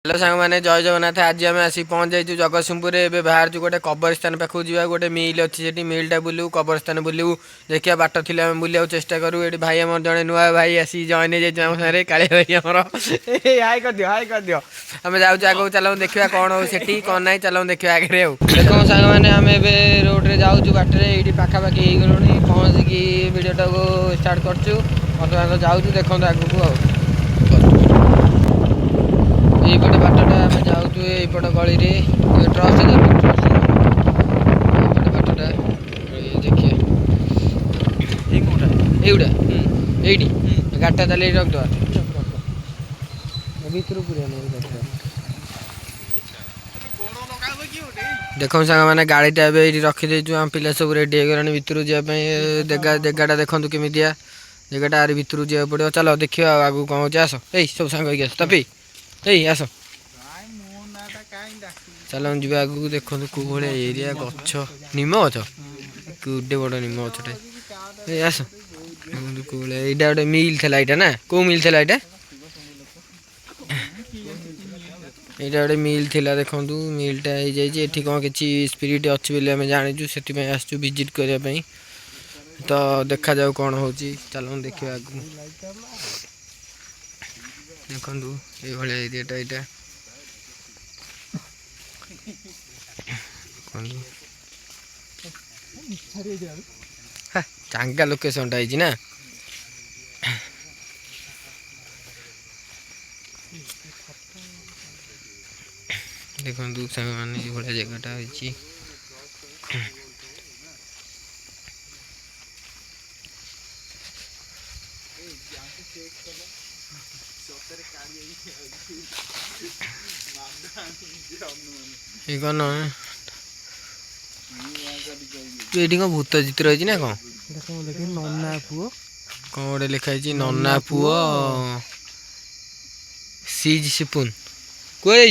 Hello सांग मैंने जय जगन्नाथ। आज आम आसी पहुँच जाइए जगतसिंहपुर। ए बाहर गोटे कब्रस्तान पाखक जा गोटे मिल अच्छी से मिलटा बुलू कब्रस्तान बुलू देखिए बाट थी बुलाक चेष्टा करूँ। ये भाई आम जड़े नुआ भाई आसी जॉइन हो जाए काले भाई आमर हाई कर दियो हाई कर दियो। आम जाऊँ आगे चलो देखा कौन हो सी कौन ना चलो देखा आगे आउ देखो सांग मैंने आम ए रोड्रे जाऊँ बाटे ये पाखापाखि हो गलुँ पहुँचिकी भिडटा को स्टार्ट करूँ बर्तमान जाऊँ देखो आगू आ यहीपटे बाटटा आम जाऊँ यहीपट गली ट्रस्ट यहीपटे बाटटा देखिए এইটা এইটি গাড়িটা তাহলে এই রকম ভিতরে পুরে देखो सांग मैंने गाड़ीटा ये रखीदेचु आम पिला सब रेडी हो भितर जावाई जगह देखो केमिया जगह आर भितर जा पड़ो। चलो देखिए आगू कौन हो आस यही सब सांग आस तपी यही आस चलो जी आगू देखो कौ भाया एरिया गच निम गच कूटे बड़ निम गचटे आस कौ भाया यहाँ गोटे मिल था यहाँ ना कौ मिल था यहाँ यहाँ गोटे मिल थिला देखु मिलटा हो जाए कौन कि स्पिरिट अच्छी बोली आम जाचु से आसचु विजिट करने तो देखा जाऊ कौन हो चलो देखिए आगू देखु ये एरियाटा यहाँ चांगा लोकेशन है ना देखो सांग मैंने ये भाया जगहटा हो कौन ये कौन भूत चित्र है ना कौन नन्ना पुओ कौन गोटे लिखाई नन्ना पुओ सीज सिपुन कहे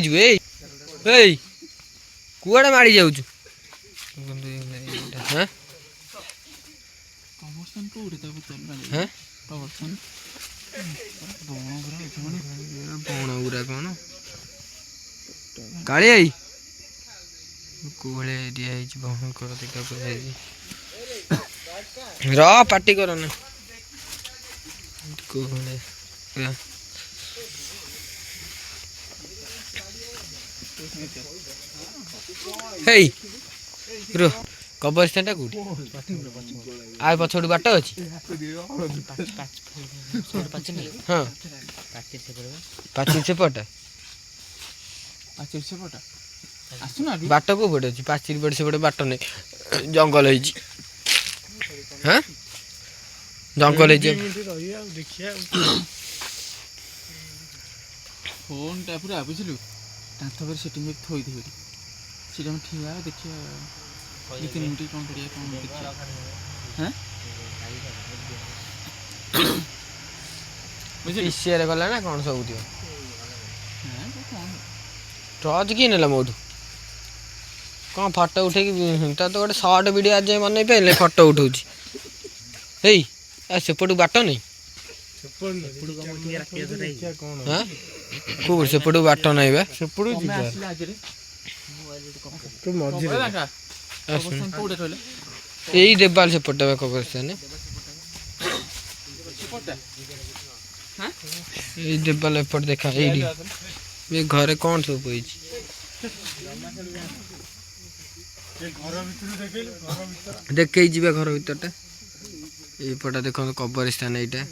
कुआड़े माड़ी जाऊँ बण गुरा कौन काली आई कोले एरिया बहन कर देखा र पार्टी कर ना रो कब्रस्तान टा कौटी आ पछड़ बाट अच्छी हाँ पाचिल सेपटा बाट को पटे अच्छी पाचिल पटे सेपटे बाट नहीं जंगल हाँ जंगल फोन टा पूरा बुझलु दांत पर सेटिंग थोई दे सीधा में ठीक है देखिए लेकिन मुटी कौन बढ़िया कौन देखिए हैं बुझे शेयर गला ना कौन सब दियो टॉर्च की नेला मोटू कौन फोटो उठे तो गोटे शॉर्ट वीडियो आज मन पे फोटो उठाऊ सेपटू बाट नहीं कौन सेपटू बाट नहीं बा सेपटू यही देवाल सेपटे कब्रस्तान यही देवाल एपट देखा ये घरे कौन सब देखे जी घर भीतरटा यपटा देख कब्रस्तान यहाँ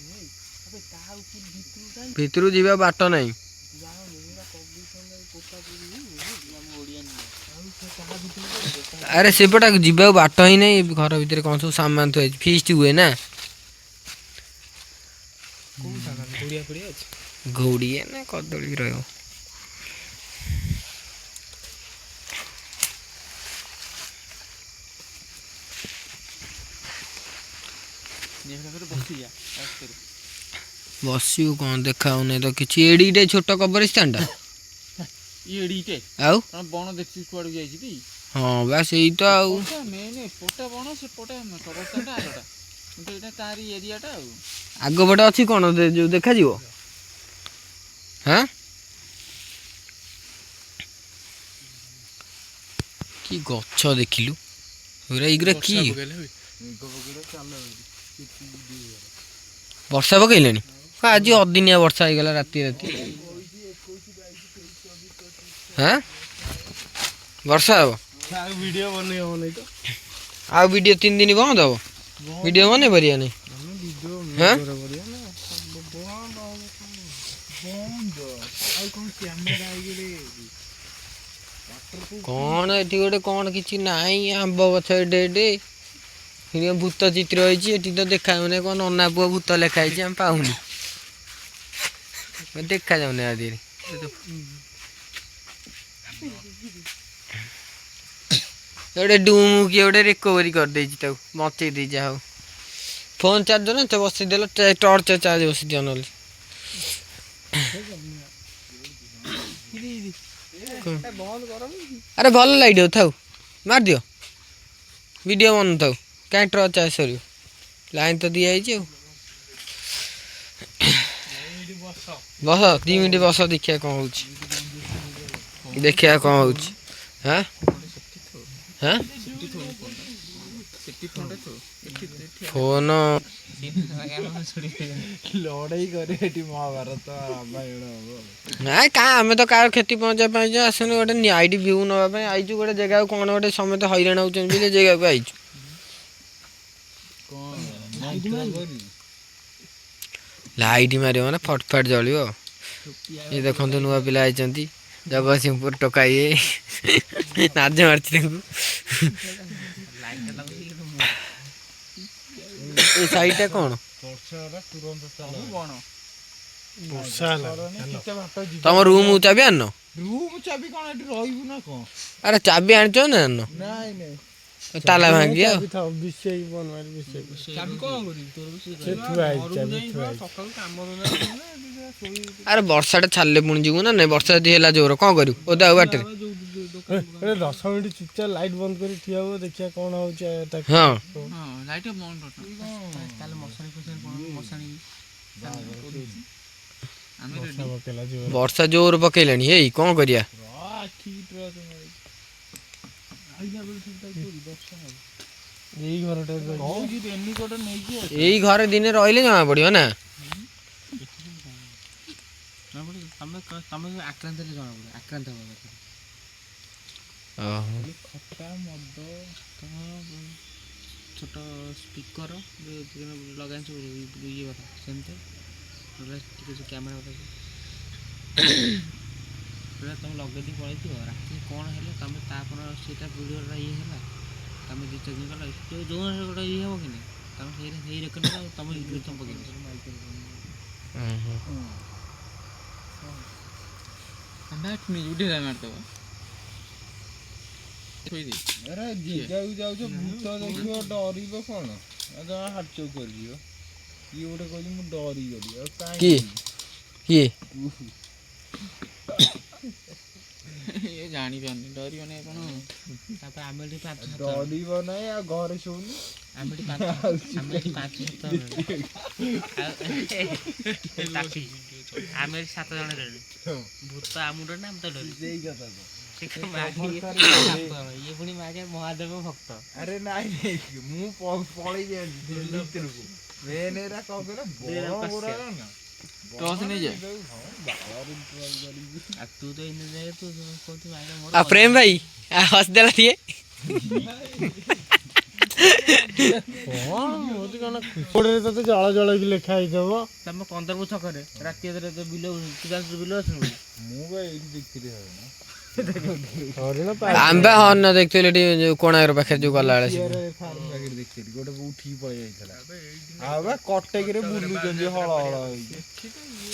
भितर जा बाट नहीं अरे सेपटा जीवा बाट ही नहीं घर भीतर कौन सब सामान थोड़ा फीस्ट हुए ना घोड़िया ना कदली रहो बसू कौन देखा तो किसी एडीटे छोट कब्रस्तान टा एडीटे आउ बण देखि कुआडू जाईछि हाँ बस यही तो आउ मेन पोटा बण से पोटा कब्रस्तान टा आगटा एटा तारी एरिया टा आगो पटे अच्छी कौन जो देखा हाँ କି ଗଛ ଦେଖିଲୁ ଏଗୁରା କି ବର୍ଷା ପକେଇଲାଣି ଆଜି ଅଦିନିଆ ବର୍ଷା ହେଇଗଲା ରାତି ହାଁ ବର୍ଷା ହବ ଭିଡିଓ ବନେଇ ହବ ନାଇଁ ତ ଆଉ ଭିଡ଼ିଓ 3 ଦିନ ବନ୍ଦ ହବ ଭିଡ଼ିଓ ବନେଇ ପାରିବା ନାଇଁ ହାଁ କ'ଣ ଏଠି ଗୋଟେ କ'ଣ କିଛି ନାହିଁ ଆମ୍ବ ଗଛ ଏଡେ ଏଡେ ଭୂତ ଚିତ୍ର ହେଇଛି ଏଠି ତ ଦେଖାଯାଉନି କ'ଣ ନନା ପୁଅ ଭୂତ ଲେଖା ହେଇଛି ଆମେ ପାଉନି ଦେଖାଯାଉନି ଆ ଦେହରେ ଗୋଟେ ଡୁମ୍ କିଏ ଗୋଟେ ରିକଭରି କରିଦେଇଛି ତାକୁ ବଞ୍ଚେଇ ଦେଇଛି ଯାହା ହଉ ଫୋନ୍ ଚାର୍ଜ ନା ତ ବସେଇଦେଲ ଟର୍ଚ୍ଚ ଚାର୍ଜ ବସେଇଦିଅ ନହେଲେ ଆରେ ଭଲ ଲାଇଟ୍ ହଉ ଥାଉ ମାରିଦିଅ ଭିଡ଼ିଓ ବନୁଥାଉ କାହିଁ ଟର୍ଚ୍ଚ ଚାର୍ଜ ସରିବ ଲାଇନ୍ ତ ଦିଆହେଇଛି ଆଉ ବସ 2 ମିନିଟ୍ ବସ ଦେଖିବା କ'ଣ ହେଉଛି ଦେଖିବା କ'ଣ ହେଉଛି ହାଁ ହାଁ ଫୋନ ଲଢେଇ କରି ଏଠି ମହାଭାରତ ରାମାୟଣ ହବ ନାଇଁ କାଁ ଆମେ ତ କାହାର କ୍ଷତି ପହଞ୍ଚିବା ପାଇଁ ଆସୁନି ଗୋଟେ ଆଇଡି ଭିଉ ନେବା ପାଇଁ ଆଇଛୁ ଗୋଟେ ଜାଗାକୁ କ'ଣ ଗୋଟେ ସମସ୍ତେ ହଇରାଣ ହେଉଛନ୍ତି ବୋଲି ଜାଗାକୁ ଆଇଛୁ ଲାଇଟ୍ ମାରିବ ମାନେ ଫଟଫାଟ ଜଳିବ ଏ ଦେଖନ୍ତୁ ନୂଆ ପିଲା ଆଇଛନ୍ତି ଜଗତସିଂହପୁର ଟୋକା ଇଏ ନାଜ ମାରିଛି ତାଙ୍କୁ ଏ ସାଇଡଟା କ'ଣ ତମ ରୁମ୍ ଚାବି ଆଣିନ ଚାବି କଣ ଏଠି ରହିବୁ ନା କଣ ଆରେ ଚାବି ଆଣିଛ ନା ଆଣିନ ନାଇଁ ନାଇଁ ତାଲା ଭାଙ୍ଗି ଆଉ ଆରେ ବର୍ଷାଟା ଛାଡ଼ିଲେ ପୁଣି ଯିବୁ ନା ନାଇଁ ବର୍ଷା ଯଦି ହେଲା ଜୋର କ'ଣ କରିବୁ ଓଦା ଆଉ ବାଟରେ 10 ମିନିଟ୍ ଚୁପଚାପ ଲାଇଟ୍ ବନ୍ଦ କରି ଠିଆ ହବ ଦେଖିବା କ'ଣ ହଉଛି ହଁ ବର୍ଷା ଜୋର ପକେଇଲାଣି ହେଇ କ'ଣ କରିବା ଏଇ ଘରେ ଦିନେ ରହିଲେ ଜଣା ପଡ଼ିବ ନା ଛୋଟ ସ୍ପିକର ଲଗାଇ ଇଏ ସେମିତି ଟିକେ କ୍ୟାମେରା ତମେ ଲଗେଇ ଦେଇ ପଳେଇଥିବ ରାତିରେ କ'ଣ ହେଲେ ତମେ ତାପରେ ସେଇଟା ଭିଡ଼ିଓଟା ଇଏ ହେଲା ତମେ 2-4 ଦିନ ଗଲା ଯେଉଁ ଗୋଟେ ଇଏ ହେବ କି ନାହିଁ ତମେ ସେଇ ରେକର୍ଡ ତମେ ତମ ପକେଇ ମାରିଦେବ ଯାଉଛ ଭୂତ ଦେଖିବ ଡରିବ କ'ଣ ହାଟଚୋକ କରିଯିବ କିଏ ଗୋଟେ କହୁଛି ମୁଁ ଡରିଗଲି ଆଉ କିଏ କିଏ ଜାଣିପାରୁନି ଡରିବ ନାହିଁ କ'ଣ ତାପରେ ଆମେ ଡରିବ ନାହିଁ ଆଉ ଘରେ ଶୋଉନି ଆମେ 7 ଜଣ ରହିଲୁ ଭୂତ ଆମୁଣ୍ଡ ନା ଆମେ ତ ଡରୁ ସେଇ କଥା ଇଏ ପୁଣି ମାଗେ ମହାଦେବ ଭକ୍ତ ଆରେ ନାଇଁ ମୁଁ ପଳେଇ ଯାଆନ୍ତି ଭିତରକୁ ମେନ୍ କ'ଣ କହିଲ ଟସ୍ ନେଇଯା ତୁ ତ ଆଉ ପ୍ରେମ ଭାଇ ହସିଦେଲା ଟିକେ ତତେ ଜଳ ଜଳ ବି ଲେଖା ହେଇଥିବ ତମ 15 ଛକରେ ରାତି ବିଲ ଆସୁନି ମୁଁ ବା ଏଇଠି ଦେଖିଥିଲି ଆମ୍ବା ହର୍ନ ଦେଖୁଥିଲେ ଏଠି ଯୋଉ କୋଣାର୍କ ପାଖରେ ଯୋଉ ଗଲାବେଳେ ଦେଖିଥିଲି ଗୋଟେ ଉଠିକି ପଳେଇ ଯାଇଥିଲା ଆଉ ବା କଟକରେ ବୁଲୁଛନ୍ତି ହଳ ହଳ ହେଇକି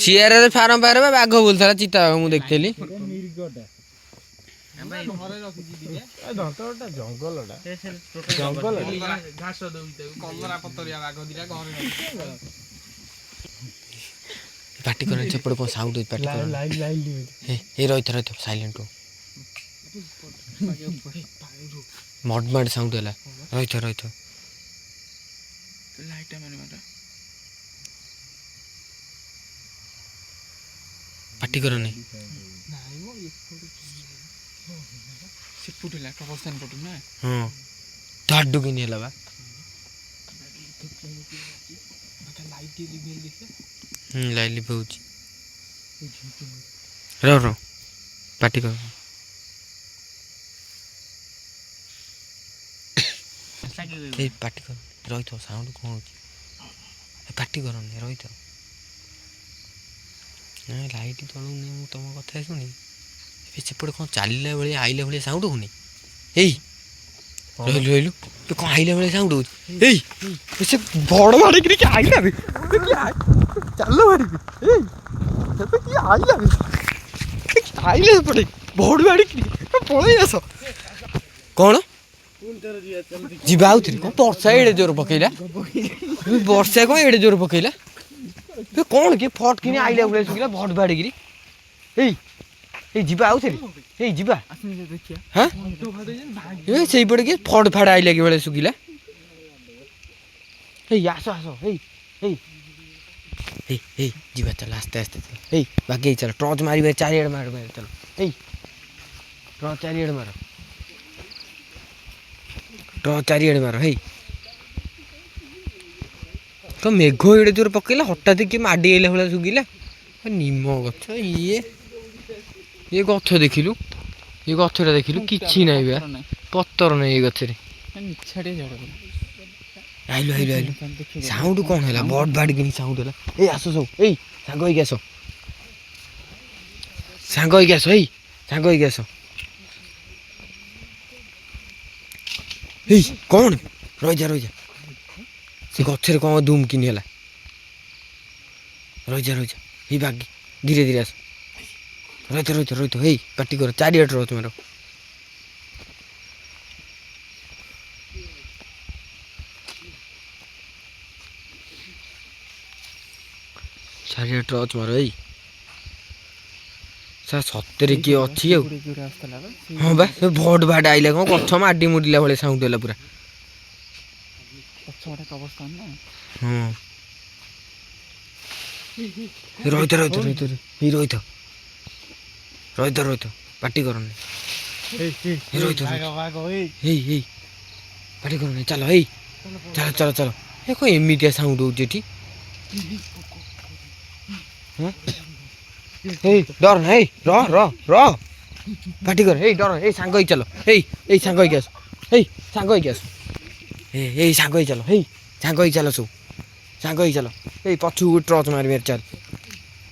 ସିଆରରେ ଫାର୍ମ ପାଖରେ ବା ବାଘ ବୁଲୁଥିଲା ଚିତା ମୁଁ ଦେଖିଥିଲି ମିର୍ଗଟା ଘରେ ରଖିଛି ଜଙ୍ଗଲଟା ଘାସ ଦଉଛି କଲରା ପତରିଆ ବାଘ ଦିଟା ଘରେ ପାଟି କର ସେପଟେ କ'ଣ ସାଉଣ୍ଡ ହଉଛି ପାଟି କର ଏଇ ରହିଥ ସାଇଲେଣ୍ଟ ମଡ ସାଉଣ୍ଡ ହେଲା ରହିଥ ପାଟି କର ନାହିଁ ସେପଟୁ ହେଲା କବରସ୍ଥାନ ପଟୁ ନା ହଁ ଧାଡୁ କିନି ହେଲା ବା ଲାଇଟ୍ ଟିକେ ଲିଭେଇ ଦେଖିଆ ଲାଇଲି ପାଉଛି ର ପାଟି କର ଏଇ ପାଟି କର ରହିଥାଉ ସାଉଣ୍ଡ କ'ଣ ହେଉଛି ପାଟି କରନି ରହିଥାଉ ଲାଇଟ୍ ତଳକୁ ନେଇ ମୁଁ ତମ କଥା ଶୁଣି ସେପଟେ କ'ଣ ଚାଲିଲା ଭଳିଆ ଆଇଲା ଭଳିଆ ସାଉଣ୍ଡ ହଉନି ଏଇ ରହିଲୁ ରହିଲୁ ତୁ କ'ଣ ଆଇଲା ଭଳିଆ ସାଉଣ୍ଡ ହଉଛି ଏଇ ସେ ବଡ଼ ମାଡ଼ିକିରି କି ଆଇଲା ବେ ଚାଲ ମାରିବି ଏଇ ଏବେ କି ଆଇଲା ବେ ଆଇଲା ସେପଟେ ବଡ଼ ମାଡ଼ିକିରି ପଳେଇ ଆସ କ'ଣ ଯିବା ଆଉଥିରେ କ'ଣ ବର୍ଷା ଏଡ଼େ ଜୋର ପକେଇଲା ବର୍ଷା କ'ଣ ଏଡ଼େ ଜୋର ପକେଇଲା କ'ଣ କିଏ ଫଟ୍ କିନି ଆଇଲା ଭଳିଆ ଶୁଖିଲା ଭଟ୍ ବାଡ଼ିକିରି ଏଇ ଏଇ ଯିବା ଆଉଥିରେ ଏଇ ଯିବା ହଁ ଏ ସେଇପଟେ କିଏ ଫଟ୍ ଫାଡ଼ ଆଇଲା କି ଭଳିଆ ଶୁଖିଲା ଏଇ ଆସ ଆସ ଏଇ ଏଇ ଏଇ ଏଇ ଯିବା ଚାଲ ଆସ୍ତେ ଆସ୍ତେ ଚାଲ ଏଇ ବାଗେଇ ଚାଲ ଟର୍ଚ୍ଚ ମାରିବା ଚାରିଆଡ଼େ ମାର ଚାଲ ଏଇ ଟର୍ଚ୍ଚ ଚାରିଆଡ଼େ ମାର ଟର୍ଚ୍ଚ ଚାରିଆଡ଼େ ମାର ହେଇ ତ ମେଘ ଏଡ଼େ ଜୋର ପକେଇଲା ହଠାତ୍ କିଏ ମାଡ଼ି ଆଇଲା ଭଳିଆ ଶୁଖିଲା ନିମ ଗଛ ଇଏ ଗଛ ଦେଖିଲୁ ଏ ଗଛଟା ଦେଖିଲୁ କିଛି ନାହିଁ ବା ପତର ନାହିଁ ଏ ଗଛରେ ଆଇଲୁ ଆଇଲୁ ଆଇଲୁ ସାଉଣ୍ଡ କ'ଣ ହେଲା ବଡ଼ ବାଡ଼ିକିନି ସାଉଣ୍ଡ ହେଲା ଏଇ ଆସ ସବୁ ଏଇ ସାଙ୍ଗ ହେଇକି ଆସ ସାଙ୍ଗ ହେଇକି ଆସ ଏଇ ସାଙ୍ଗ ହେଇକି ଆସ ଏଇ କ'ଣ ରହିଯା ରହିଯା ସେ ଗଛରେ କ'ଣ ଧୁମ୍ କିନି ହେଲା ରହିଯା ରହିଯା ଏଇ ବାଗି ଧୀରେ ଧୀରେ ଆସ ରହିଥା ରହିଥା ରହିଥା ହେଇ ପାଟି କର ଚାରିଆଡ଼େ ରହ ତୁମର ଚାରିଆଡ଼େ ରହ ତୁମର ଏଇ ସାର୍ ସତରେ କିଏ ଅଛି ଆଉ ହଁ ବା ସେ ଭଟ୍ ଭାଟ୍ ଆଇଲା କ'ଣ ଗଛ ମାଡ଼ି ମୁଡ଼ିଲା ଭଳିଆ ସାଉଣ୍ଡ ହେଲା ପୁରା ହଁ ରହିଥା ରହିଥା ରହିଥା ଏଇ ରହିଥା ରହିଥା ରହିଥା ପାଟି କରନି ରହିଥା ହେଇ ହେଇ ପାଟି କରନି ଚାଲ ହେଇ ଚାଲ ଚାଲ ଚାଲ ଏ କ'ଣ ଏମିତିଆ ସାଉଣ୍ଡ ହେଉଛି ଏଠି ହେଇ ଡର ନା ହେଇ ର ର ର ପାଟି କର ହେଇ ଡର ଏଇ ସାଙ୍ଗ ହେଇ ଚାଲ ଏଇ ସାଙ୍ଗ ହେଇକି ଆସ ହେଇ ସାଙ୍ଗ ହେଇକି ଆସ ଏଇ ସାଙ୍ଗ ହେଇ ଚାଲ ହେଇ ସାଙ୍ଗ ହେଇ ଚାଲ ସବୁ ସାଙ୍ଗ ହେଇ ଚାଲ ଏଇ ପଛକୁ ଟର୍ଚ୍ଚ ମାରିବାର ଚାଲ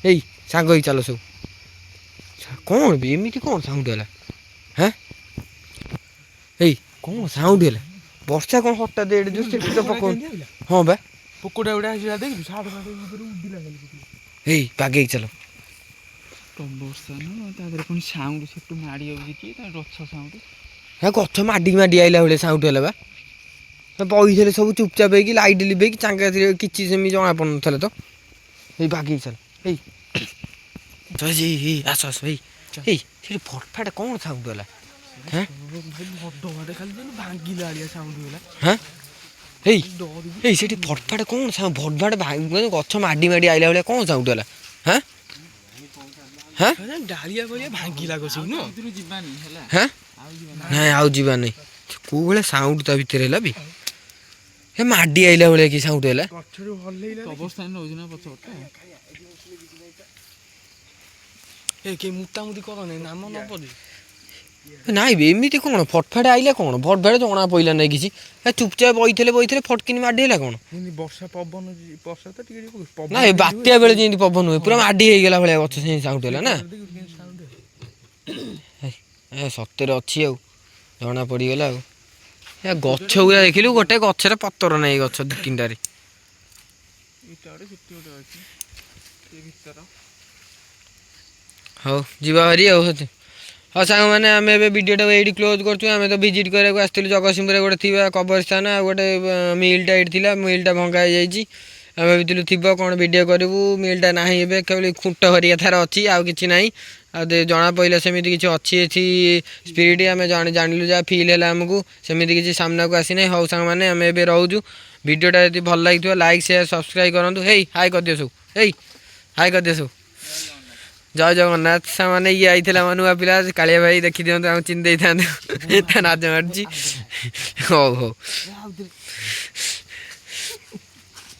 ଏଇ ସାଙ୍ଗ ହେଇ ଚାଲ ସବୁ କ'ଣ ବି ଏମିତି କ'ଣ ସାଉଣ୍ଡ ହେଲା ହାଁ ଏଇ କ'ଣ ସାଉଣ୍ଡ ହେଲା ବର୍ଷା କ'ଣ ହଠାତ୍ ଏଡ଼େ ଜୋର ସେଠି ତ ପକଉ ହଁ ବା ପୋକଟା ଗୁଡ଼ା ଆସିଲା ଦେଖିଲୁ ଏଇ ବାଗେଇ ଚାଲ ବର୍ଷା ନୁହଁ ତା ଦେହରେ ପୁଣି ସାଉଣ୍ଡ ସେଠୁ ମାଡ଼ି ଯାଉଛି କିଏ ତା ଗଛ ସାଉଣ୍ଡ ହେ ଗଛ ମାଡ଼ି ମାଡ଼ି ଆଇଲା ଭଳିଆ ସାଉଣ୍ଡ ହେଲା ବା ବଇଥିଲେ ସବୁ ଚୁପଚାପ ହେଇକି ଲାଇଟ୍ ଲିଭେଇକି ଚାଙ୍ଗା କିଛି ସେମିତି ଜଣା ପଡ଼ୁନଥିଲା ତ ଏଇ ବାଗେଇ ଚାଲ ଏଇ ଆସ ଆସ ଏଇ ଏଇ ସେଠି ଫଟଫାଟ କ'ଣ ସାଉଣ୍ଡ ହେଲା ହାଁ ଭାଙ୍ଗିଲା ଭଳିଆ ସାଉଣ୍ଡ ହେଲା ହାଁ ଏଇ ଏଇ ସେଠି ଫଟଫାଟ କ'ଣ ସାଉଣ୍ଡ ଭଟଭାଟ ଗଛ ମାଡ଼ି ମାଡ଼ି ଆଇଲା ଭଳିଆ କ'ଣ ସାଉଣ୍ଡ ହେଲା ହାଁ ହାଁ ଡାଳିଆ ଭଳିଆ ଭାଙ୍ଗିଲା ଗଛକୁ ନୁହଁ ଯିବାନି ହେଲା ହାଁ ନାଇଁ ଆଉ ଯିବା ନାହିଁ କେଉଁ ଭଳିଆ ସାଉଣ୍ଡ ତା ଭିତରେ ହେଲା ବି ହେ ମାଡ଼ି ଆଇଲା ଭଳିଆ କି ସାଉଣ୍ଡ ହେଲା ଗଛରୁ ହଲେଇଲା ଅବସ୍ଥା ରହୁଛି ନା ପଛପଟେ ଏ କେହି ମୁତାମୁତି କରନି ନାମ ନ ପଦେ ନାଇଁ ବେ ଏମିତି କ'ଣ ଫଟଫାଟ ଆଇଲା କ'ଣ ଫଟଫାଟ ଜଣା ପଇଲା ନାହିଁ କିଛି ଚୁପଚାପ ବଇଥିଲେ ଫଟକିନି ମାଡ଼ି ହେଲା କ'ଣ ବର୍ଷା ପବନ ବର୍ଷା ତ ଟିକେ ନାଇଁ ବାତ୍ୟା ବେଳେ ଯେମିତି ପବନ ହୁଏ ପୁରା ମାଡ଼ି ହେଇଗଲା ଭଳିଆ ଗଛ ସେମିତି ସାଉଣ୍ଡ ହେଲା ନା ସତରେ ଅଛି ଆଉ ଜଣା ପଡ଼ିଗଲା ଆଉ ଗଛ ଗୁଡ଼ା ଦେଖିଲୁ ଗୋଟେ ଗଛରେ ପତର ନାହିଁ ଗଛ ଦୁଇ ତିନିଟାରେ ହଉ ଯିବା ଭାରି ଆଉ ହଁ ସାଙ୍ଗମାନେ ଆମେ ଏବେ ଭିଡ଼ିଓଟାକୁ ଏଇଠି କ୍ଲୋଜ୍ କରୁଛୁ ଆମେ ତ ଭିଜିଟ୍ କରିବାକୁ ଆସିଥିଲୁ ଜଗତସିଂହପୁରରେ ଗୋଟେ ଥିବା କବରସ୍ଥାନ ଆଉ ଗୋଟେ ମିଲ୍ଟା ଏଇଠି ଥିଲା ମିଲ୍ଟା ଭଙ୍ଗା ହେଇଯାଇଛି ଆମେ ଭାବିଥିଲୁ ଥିବ କ'ଣ ଭିଡ଼ିଓ କରିବୁ ମିଲ୍ଟା ନାହିଁ ଏବେ କେବଳ ଖୁଣ୍ଟ ହରିକା ଥାର ଅଛି ଆଉ କିଛି ନାହିଁ ଆଉ ଜଣା ପଡ଼ିଲା ସେମିତି କିଛି ଅଛି ଏଠି ସ୍ପିରିଟ୍ ଆମେ ଜାଣିଲୁ ଯାହା ଫିଲ୍ ହେଲା ଆମକୁ ସେମିତି କିଛି ସାମ୍ନାକୁ ଆସିନାହିଁ ହଉ ସାଙ୍ଗମାନେ ଆମେ ଏବେ ରହୁଛୁ ଭିଡ଼ିଓଟା ଯଦି ଭଲ ଲାଗିଥିବ ଲାଇକ୍ ସେୟାର ସବସ୍କ୍ରାଇବ୍ କରନ୍ତୁ ହେଇ ହାଇ କରିଦିଅ ସବୁ ହାଇ କରିଦିଅ ସବୁ ଜୟ ଜଗନ୍ନାଥ ସେମାନେ ଇଏ ଆଇଥିଲା ଆମ ନୂଆ ପିଲା କାଳିଆ ଭାଇ ଦେଖିଦିଅନ୍ତୁ ଆମେ ଚିହ୍ନି ଦେଇଥାନ୍ତୁ ତା ନାଜ ମାରୁଛି ହଉ ହଉ।